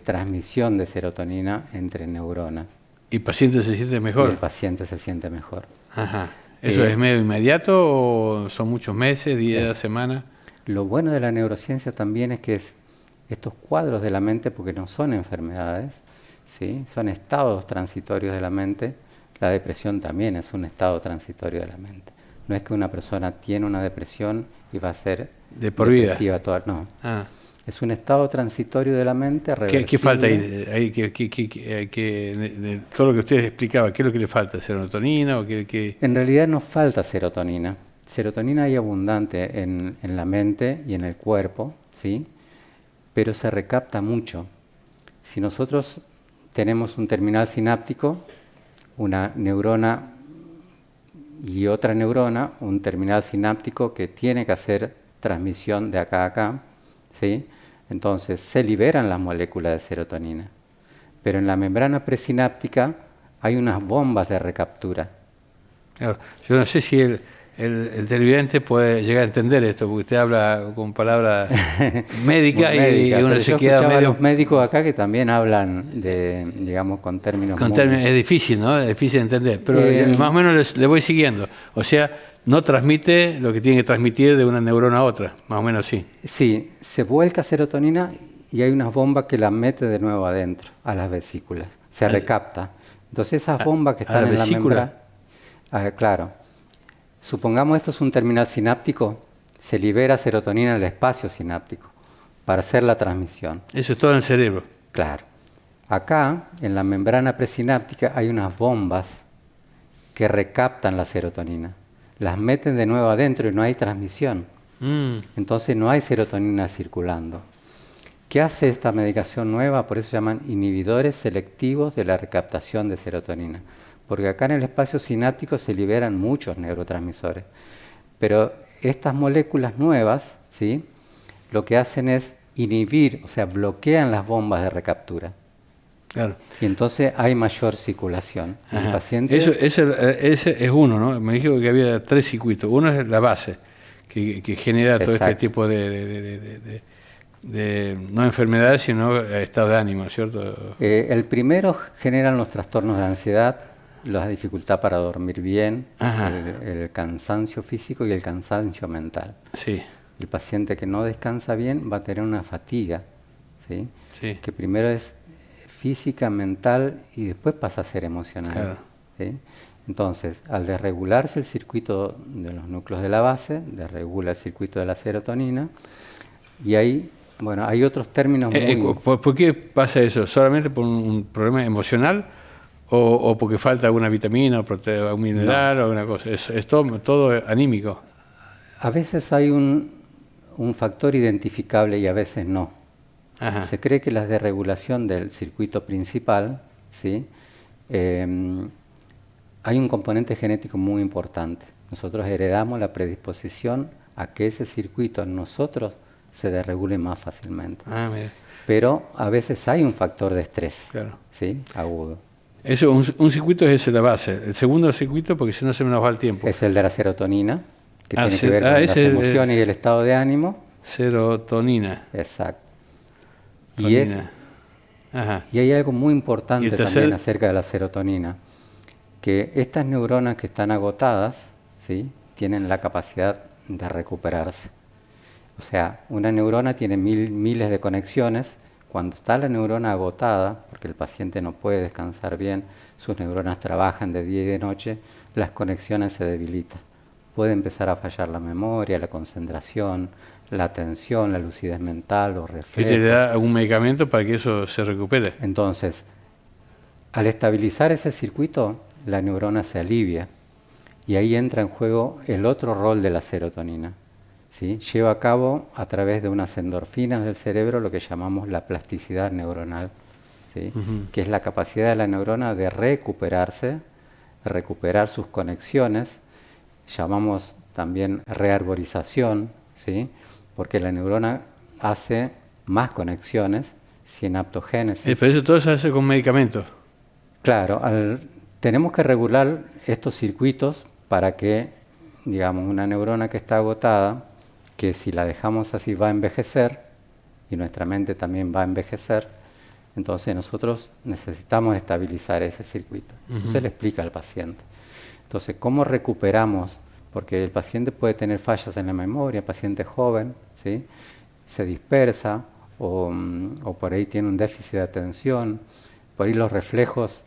transmisión de serotonina entre neuronas. ¿Y el paciente se siente mejor? Y el paciente se siente mejor. Ajá. ¿Eso es medio inmediato o son muchos meses, días, semanas? Lo bueno de la neurociencia también es que estos cuadros de la mente, porque no son enfermedades, ¿sí? Son estados transitorios de la mente. La depresión también es un estado transitorio de la mente. No es que una persona tiene una depresión y va a ser de por vida. Toda, no. Es un estado transitorio de la mente reversible. ¿Qué falta ahí? De todo lo que usted explicaba, ¿qué es lo que le falta? ¿Serotonina? En realidad no falta serotonina. Serotonina hay abundante en la mente y en el cuerpo, ¿sí? Pero se recapta mucho. Si nosotros tenemos un terminal sináptico, una neurona y otra neurona, un terminal sináptico que tiene que hacer transmisión de acá a acá, ¿sí? Entonces se liberan las moléculas de serotonina. Pero en la membrana presináptica hay unas bombas de recaptura. Claro. Yo no sé si el el televidente puede llegar a entender esto, porque usted habla con palabras médicas y uno se queda medio... Los médicos acá que también hablan de, digamos, con términos... Es difícil, ¿no? Es difícil de entender, pero más o menos le voy siguiendo. O sea, no transmite lo que tiene que transmitir de una neurona a otra, más o menos sí. Sí, se vuelca serotonina y hay unas bombas que la mete de nuevo adentro, a las vesículas. Se recapta. Entonces esas bombas que están en la membrana... claro. Supongamos esto es un terminal sináptico, se libera serotonina en el espacio sináptico para hacer la transmisión. Eso es todo en el cerebro. Claro. Acá, en la membrana presináptica, hay unas bombas que recaptan la serotonina. Las meten de nuevo adentro y no hay transmisión. Entonces no hay serotonina circulando. ¿Qué hace esta medicación nueva? Por eso se llaman inhibidores selectivos de la recaptación de serotonina. Porque acá en el espacio sináptico se liberan muchos neurotransmisores. Pero estas moléculas nuevas, ¿sí?, lo que hacen es inhibir, o sea, bloquean las bombas de recaptura. Claro. Y entonces hay mayor circulación. El paciente... Ese es uno, ¿no? Me dijo que había 3 circuitos. Uno es la base, que genera todo este tipo de no enfermedades, sino estado de ánimo, ¿cierto? El primero generan los trastornos de ansiedad, la dificultad para dormir bien, el cansancio físico y el cansancio mental. Sí. El paciente que no descansa bien va a tener una fatiga, ¿sí? Sí. Que primero es física, mental y después pasa a ser emocional. Claro. ¿Sí? Entonces, al desregularse el circuito de los núcleos de la base, desregula el circuito de la serotonina y ahí, bueno, hay otros términos muy... ¿Por qué pasa eso? ¿Solamente por un problema emocional o porque falta alguna vitamina o un mineral o alguna cosa? Es todo anímico. A veces hay un factor identificable y a veces no. Se cree que la desregulación del circuito principal, ¿sí?, hay un componente genético muy importante. Nosotros heredamos la predisposición a que ese circuito en nosotros se desregule más fácilmente. Pero a veces hay un factor de estrés, claro, ¿sí?, agudo. Eso, un circuito es ese, la base. El segundo circuito, porque si no se me nos va el tiempo. Es el de la serotonina, que tiene que ver con las emociones y el estado de ánimo. Serotonina. Exacto. Y hay algo muy importante también acerca de la serotonina, que estas neuronas que están agotadas, ¿sí?, tienen la capacidad de recuperarse. O sea, una neurona tiene miles de conexiones. Cuando está la neurona agotada, porque el paciente no puede descansar bien, sus neuronas trabajan de día y de noche, las conexiones se debilitan. Puede empezar a fallar la memoria, la concentración, la atención, la lucidez mental, los reflejos. ¿Y le da algún medicamento para que eso se recupere? Entonces, al estabilizar ese circuito, la neurona se alivia y ahí entra en juego el otro rol de la serotonina, ¿sí? Lleva a cabo a través de unas endorfinas del cerebro lo que llamamos la plasticidad neuronal, ¿sí?, que es la capacidad de la neurona de recuperarse, recuperar sus conexiones. Llamamos también rearborización, ¿sí?, porque la neurona hace más conexiones, sinaptogénesis. Pero eso todo se hace con medicamentos. Claro, tenemos que regular estos circuitos para que, digamos, una neurona que está agotada, que si la dejamos así va a envejecer, y nuestra mente también va a envejecer, entonces nosotros necesitamos estabilizar ese circuito. Eso se le explica al paciente. Entonces, ¿cómo recuperamos? Porque el paciente puede tener fallas en la memoria, paciente joven, ¿sí?, se dispersa o por ahí tiene un déficit de atención, por ahí los reflejos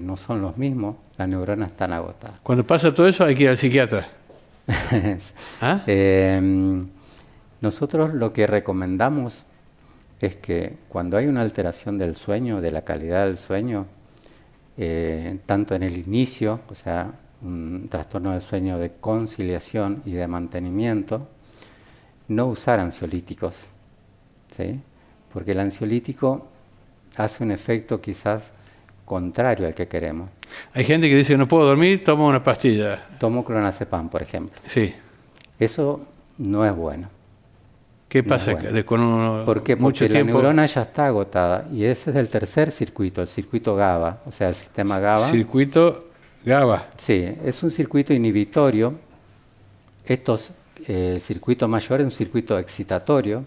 no son los mismos, las neuronas están agotadas. Cuando pasa todo eso hay que ir al psiquiatra. Nosotros lo que recomendamos es que cuando hay una alteración del sueño, de la calidad del sueño, tanto en el inicio, o sea, un trastorno del sueño de conciliación y de mantenimiento, no usar ansiolíticos, ¿sí?, porque el ansiolítico hace un efecto quizás contrario al que queremos. Hay gente que dice que no puedo dormir, tomo una pastilla. Tomo clonazepam, por ejemplo. Sí. Eso no es bueno. ¿Qué pasa con uno? ¿Por qué? Porque la neurona ya está agotada y ese es el tercer circuito, el circuito GABA, o sea, el sistema GABA. Circuito GABA. Sí, es un circuito inhibitorio estos circuitos mayores es un circuito excitatorio,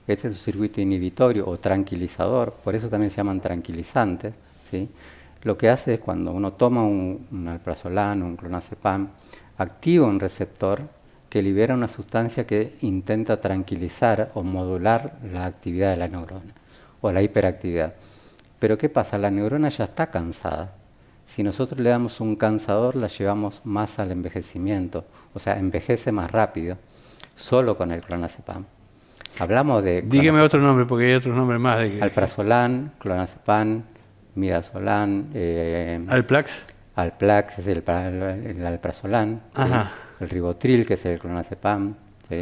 este es un circuito inhibitorio o tranquilizador, por eso también se llaman tranquilizantes, ¿sí? Lo que hace es cuando uno toma un alprazolam o un clonazepam, activa un receptor que libera una sustancia que intenta tranquilizar o modular la actividad de la neurona o la hiperactividad. Pero ¿qué pasa? La neurona ya está cansada. Si nosotros le damos un cansador, la llevamos más al envejecimiento, o sea, envejece más rápido, solo con el clonazepam. Hablamos de... Dígame otro nombre, porque hay otros nombres más. Alprazolam, clonazepam, midazolam... ¿Alplax? Alplax es el alprazolam, ¿sí? El ribotril, que es el clonazepam, ¿sí?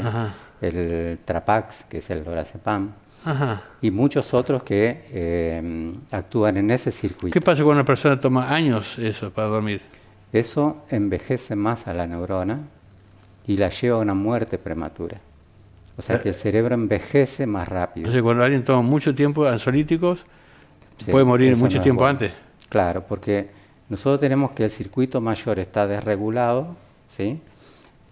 El trapax, que es el lorazepam, y muchos otros que actúan en ese circuito. ¿Qué pasa cuando una persona toma años eso para dormir? Eso envejece más a la neurona y la lleva a una muerte prematura. O sea que el cerebro envejece más rápido. O sea, cuando alguien toma mucho tiempo ansiolíticos, sí, puede morir mucho tiempo antes. Claro, porque nosotros tenemos que el circuito mayor está desregulado, ¿sí?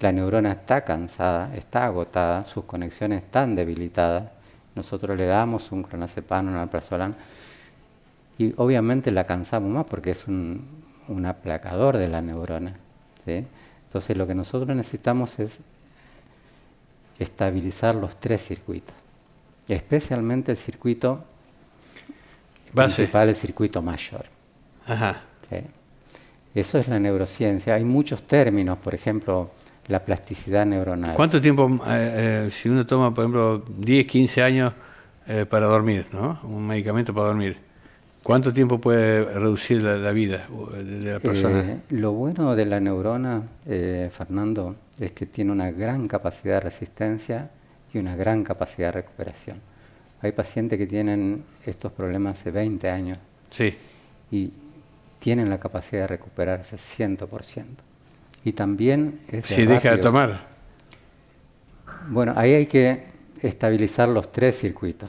La neurona está cansada, está agotada, sus conexiones están debilitadas. Nosotros le damos un clonazepam, un alprazolam, y obviamente la cansamos más porque es un aplacador de la neurona, ¿sí? Entonces lo que nosotros necesitamos es estabilizar los tres circuitos, especialmente el circuito principal, el circuito mayor. ¿Sí? Eso es la neurociencia. Hay muchos términos, por ejemplo, la plasticidad neuronal. ¿Cuánto tiempo, si uno toma, por ejemplo, 10, 15 años para dormir, ¿no? Un medicamento para dormir, cuánto tiempo puede reducir la vida de la persona? Lo bueno de la neurona, Fernando, es que tiene una gran capacidad de resistencia y una gran capacidad de recuperación. Hay pacientes que tienen estos problemas hace 20 años, sí, y tienen la capacidad de recuperarse 100%. Y también es si deja de tomar. Bueno, ahí hay que estabilizar los tres circuitos,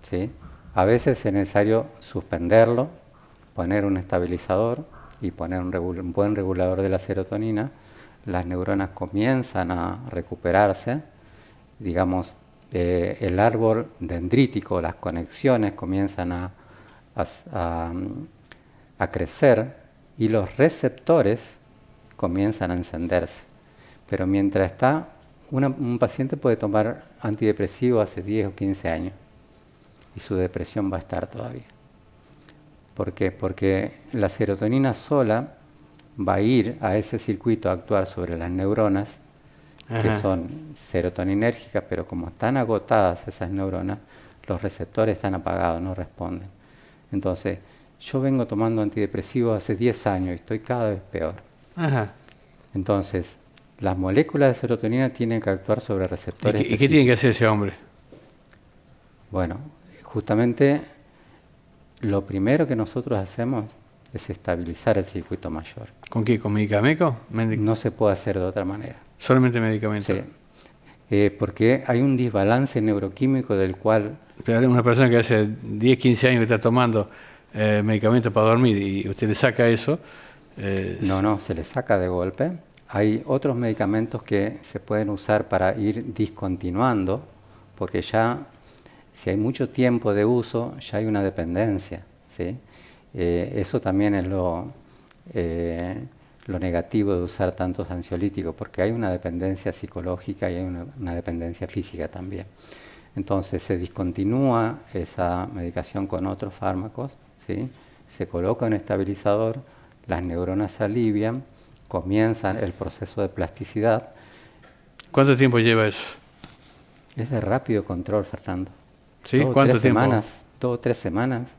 ¿sí? A veces es necesario suspenderlo, poner un estabilizador y poner un buen regulador de la serotonina. Las neuronas comienzan a recuperarse, digamos, el árbol dendrítico, las conexiones comienzan a crecer y los receptores comienzan a encenderse. Pero mientras está, un paciente puede tomar antidepresivo hace 10 o 15 años y su depresión va a estar todavía. ¿Por qué? Porque la serotonina sola va a ir a ese circuito a actuar sobre las neuronas, que son serotoninérgicas, pero como están agotadas esas neuronas, los receptores están apagados, no responden. Entonces, yo vengo tomando antidepresivos hace 10 años y estoy cada vez peor. Entonces, las moléculas de serotonina tienen que actuar sobre receptores. ¿Y qué tiene que hacer ese hombre? Bueno, justamente lo primero que nosotros hacemos es estabilizar el circuito mayor. ¿Con qué? ¿Con medicamento? No se puede hacer de otra manera. ¿Solamente medicamento? Sí. Porque hay un desbalance neuroquímico del cual... Pero una persona que hace 10, 15 años que está tomando medicamentos para dormir y usted le saca eso... No, se le saca de golpe. Hay otros medicamentos que se pueden usar para ir discontinuando, porque ya, si hay mucho tiempo de uso, ya hay una dependencia, ¿sí? Eso también es lo negativo de usar tantos ansiolíticos, porque hay una dependencia psicológica y hay una dependencia física también. Entonces se discontinúa esa medicación con otros fármacos, ¿sí? Se coloca un estabilizador, las neuronas se alivian, comienzan el proceso de plasticidad. ¿Cuánto tiempo lleva eso? Es de rápido control, Fernando. ¿Sí? ¿Cuánto tiempo? 2 o 3 semanas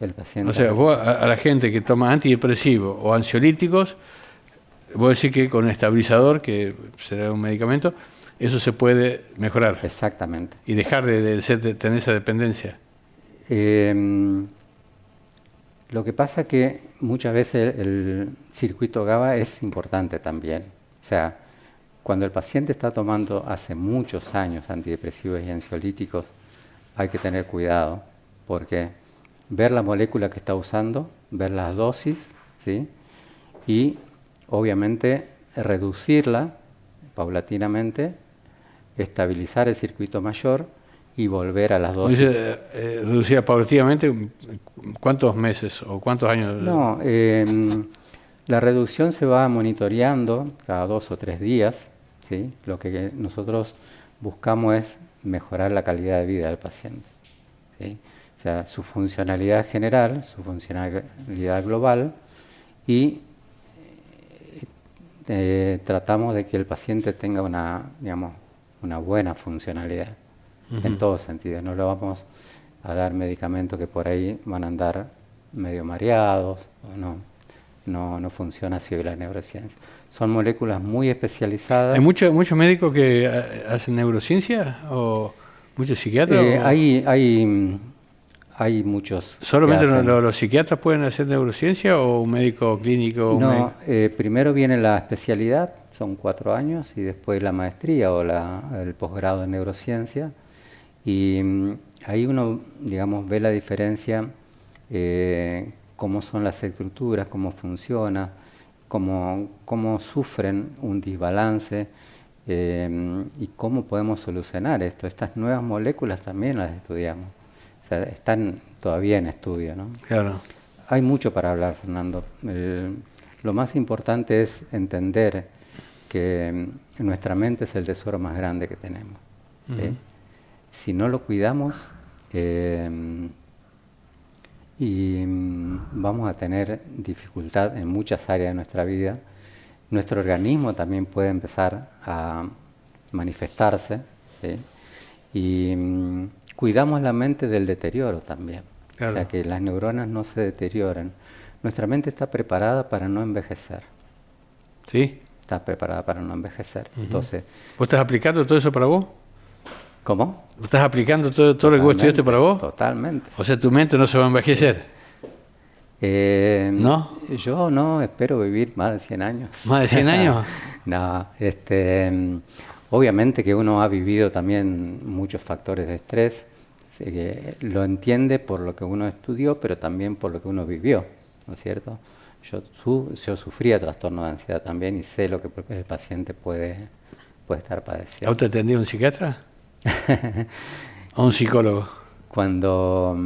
el paciente... O sea, vos a la gente que toma antidepresivos o ansiolíticos, vos decís que con un estabilizador, que será un medicamento, eso se puede mejorar. Exactamente. Y dejar de tener esa dependencia. Lo que pasa es que muchas veces el circuito GABA es importante también. O sea, cuando el paciente está tomando hace muchos años antidepresivos y ansiolíticos, hay que tener cuidado, porque ver la molécula que está usando, ver las dosis, ¿sí? Y obviamente reducirla paulatinamente estabilizar el circuito mayor y volver a las dosis. ¿Reducir paulatinamente cuántos meses o cuántos años? No, la reducción se va monitoreando cada 2 o 3 días, ¿sí? Lo que nosotros buscamos es mejorar la calidad de vida del paciente, ¿sí? O sea, su funcionalidad general, su funcionalidad global, y tratamos de que el paciente tenga una buena funcionalidad en todos sentidos. No le vamos a dar medicamentos que por ahí van a andar medio mareados, o no funciona así la neurociencia. Son moléculas muy especializadas. ¿Hay muchos médicos que hacen neurociencia o muchos psiquiatras? Hay muchos. ¿Solamente los psiquiatras pueden hacer neurociencia o un médico clínico? No, primero viene la especialidad, son 4 años, y después la maestría o el posgrado en neurociencia. Y ahí uno, digamos, ve la diferencia, cómo son las estructuras, cómo funciona, cómo sufren un desbalance, y cómo podemos solucionar esto. Estas nuevas moléculas también las estudiamos. O sea, están todavía en estudio, ¿no? Claro. Hay mucho para hablar, Fernando. Lo más importante es entender que nuestra mente es el tesoro más grande que tenemos, ¿sí? Si no lo cuidamos, vamos a tener dificultad en muchas áreas de nuestra vida. Nuestro organismo también puede empezar a manifestarse, ¿sí? Y cuidamos la mente del deterioro también. Claro. O sea, que las neuronas no se deterioren. Nuestra mente está preparada para no envejecer. ¿Sí? Está preparada para no envejecer. Entonces, ¿vos estás aplicando todo eso para vos? ¿Cómo? ¿Estás aplicando todo lo que vos estudiaste para vos? Totalmente. O sea, tu mente no se va a envejecer. ¿No? Yo no espero vivir más de 100 años. ¿Más de 100 años? No, obviamente que uno ha vivido también muchos factores de estrés, así que lo entiende por lo que uno estudió, pero también por lo que uno vivió, ¿no es cierto? Yo sufría trastorno de ansiedad también y sé lo que el paciente puede estar padeciendo. ¿A vos te atendió un psiquiatra? ¿O un psicólogo? Cuando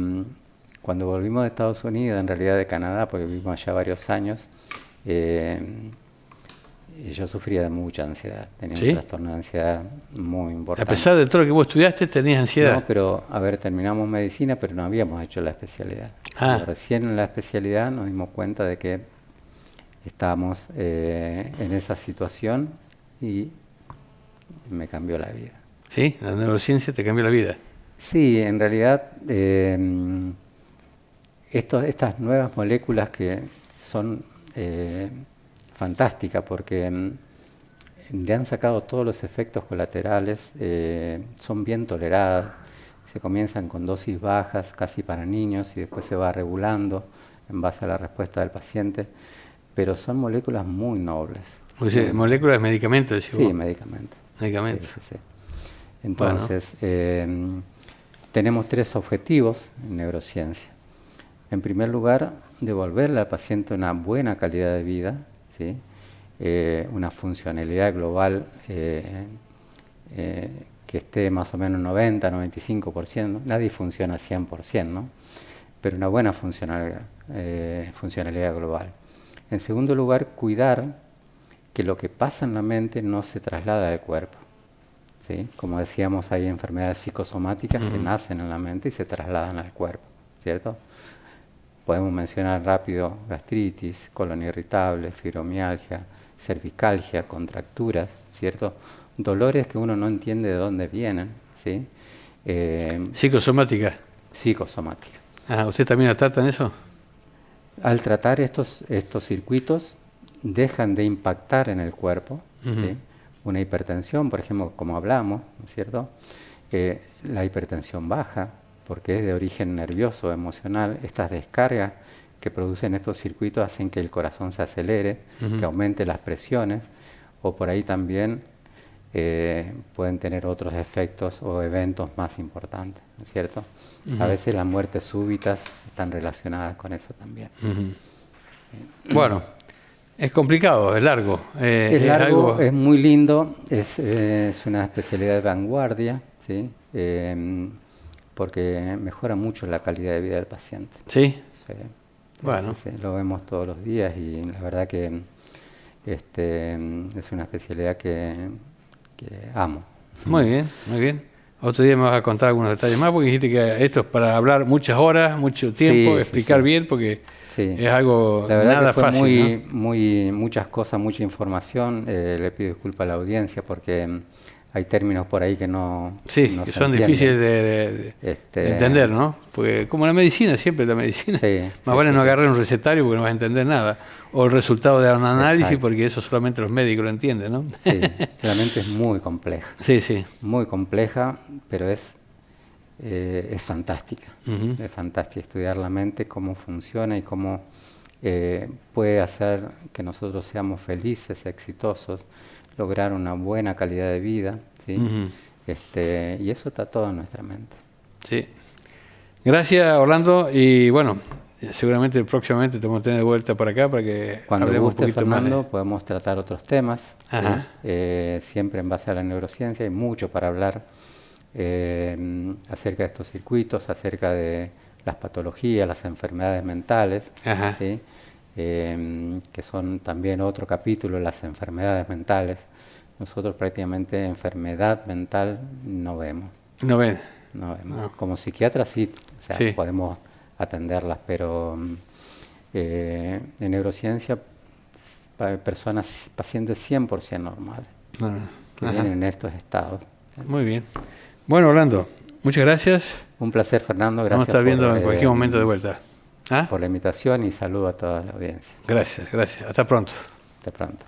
volvimos de Estados Unidos, en realidad de Canadá, porque vivimos allá varios años, yo sufría de mucha ansiedad, tenía un trastorno de ansiedad muy importante. A pesar de todo lo que vos estudiaste, tenías ansiedad. No, pero terminamos medicina, pero no habíamos hecho la especialidad. Recién en la especialidad nos dimos cuenta de que estábamos en esa situación y me cambió la vida. ¿Sí? ¿La neurociencia te cambió la vida? Sí, en realidad estas nuevas moléculas que son fantásticas porque le han sacado todos los efectos colaterales, son bien toleradas, se comienzan con dosis bajas, casi para niños, y después se va regulando en base a la respuesta del paciente, pero son moléculas muy nobles. ¿Moléculas de medicamentos, decís vos? Sí, medicamentos. Medicamentos. Sí. Entonces, tenemos 3 objetivos en neurociencia. En primer lugar, devolverle al paciente una buena calidad de vida, ¿sí? Una funcionalidad global que esté más o menos 90-95%. Nadie funciona 100%, ¿no? Pero una buena funcionalidad global. En segundo lugar, cuidar que lo que pasa en la mente no se traslada al cuerpo, ¿sí? Como decíamos, hay enfermedades psicosomáticas que nacen en la mente y se trasladan al cuerpo, ¿cierto? Podemos mencionar rápido gastritis, colon irritable, fibromialgia, cervicalgia, contracturas, ¿cierto? Dolores que uno no entiende de dónde vienen, ¿sí? ¿Psicosomática? Psicosomática. ¿Usted también la trata en eso? Al tratar estos circuitos, dejan de impactar en el cuerpo, ¿sí? Una hipertensión, por ejemplo, como hablamos, ¿no es cierto? La hipertensión baja, porque es de origen nervioso, emocional. Estas descargas que producen estos circuitos hacen que el corazón se acelere, que aumente las presiones, o por ahí también pueden tener otros efectos o eventos más importantes, ¿no es cierto? A veces las muertes súbitas están relacionadas con eso también. Bueno, Es complicado, es largo. Es largo, es muy lindo, es una especialidad de vanguardia, ¿sí? Porque mejora mucho la calidad de vida del paciente. ¿Sí? Sí. Bueno. Sí, lo vemos todos los días y la verdad que es una especialidad que amo. Muy bien, muy bien. Otro día me vas a contar algunos detalles más, porque dijiste que esto es para hablar muchas horas, mucho tiempo, Sí, explicar sí. bien, porque Sí. es algo La verdad nada que fue fácil, ¿no? muchas cosas, mucha información. Le pido disculpas a la audiencia porque hay términos por ahí que no Sí, no que se son entienden. difíciles de entender, ¿no? Porque como la medicina, siempre la medicina, Sí, más sí, vale sí, no sí. agarrar un recetario porque no vas a entender nada. O el resultado de un análisis, Exacto. porque eso solamente los médicos lo entienden, ¿no? Sí, realmente es muy compleja. Sí, sí. Muy compleja, pero es fantástica. Ujú. Es fantástica estudiar la mente, cómo funciona y cómo puede hacer que nosotros seamos felices, exitosos, lograr una buena calidad de vida, ¿sí? Ujú. Y eso está todo en nuestra mente. Sí. Gracias, Orlando. Y bueno, seguramente próximamente te vamos a tener de vuelta por acá para que Cuando hablemos guste, un poquito Fernando, más podemos tratar otros temas, ¿sí? Ajá. Siempre en base a la neurociencia. Hay mucho para hablar acerca de estos circuitos, acerca de las patologías, las enfermedades mentales, Ajá. ¿sí? Que son también otro capítulo, las enfermedades mentales. Nosotros prácticamente enfermedad mental no vemos. ¿No ven? No vemos. No. Como psiquiatras sí, o sea, Sí. podemos atenderlas, pero en neurociencia, personas, pacientes 100% normales, No, no. que Ajá. vienen en estos estados. Muy bien. Bueno, Orlando, muchas gracias. Un placer, Fernando, Vamos a gracias estar viendo en cualquier momento de vuelta. ¿Ah? por la invitación y saludo a toda la audiencia. Gracias, gracias. Hasta pronto. Hasta pronto.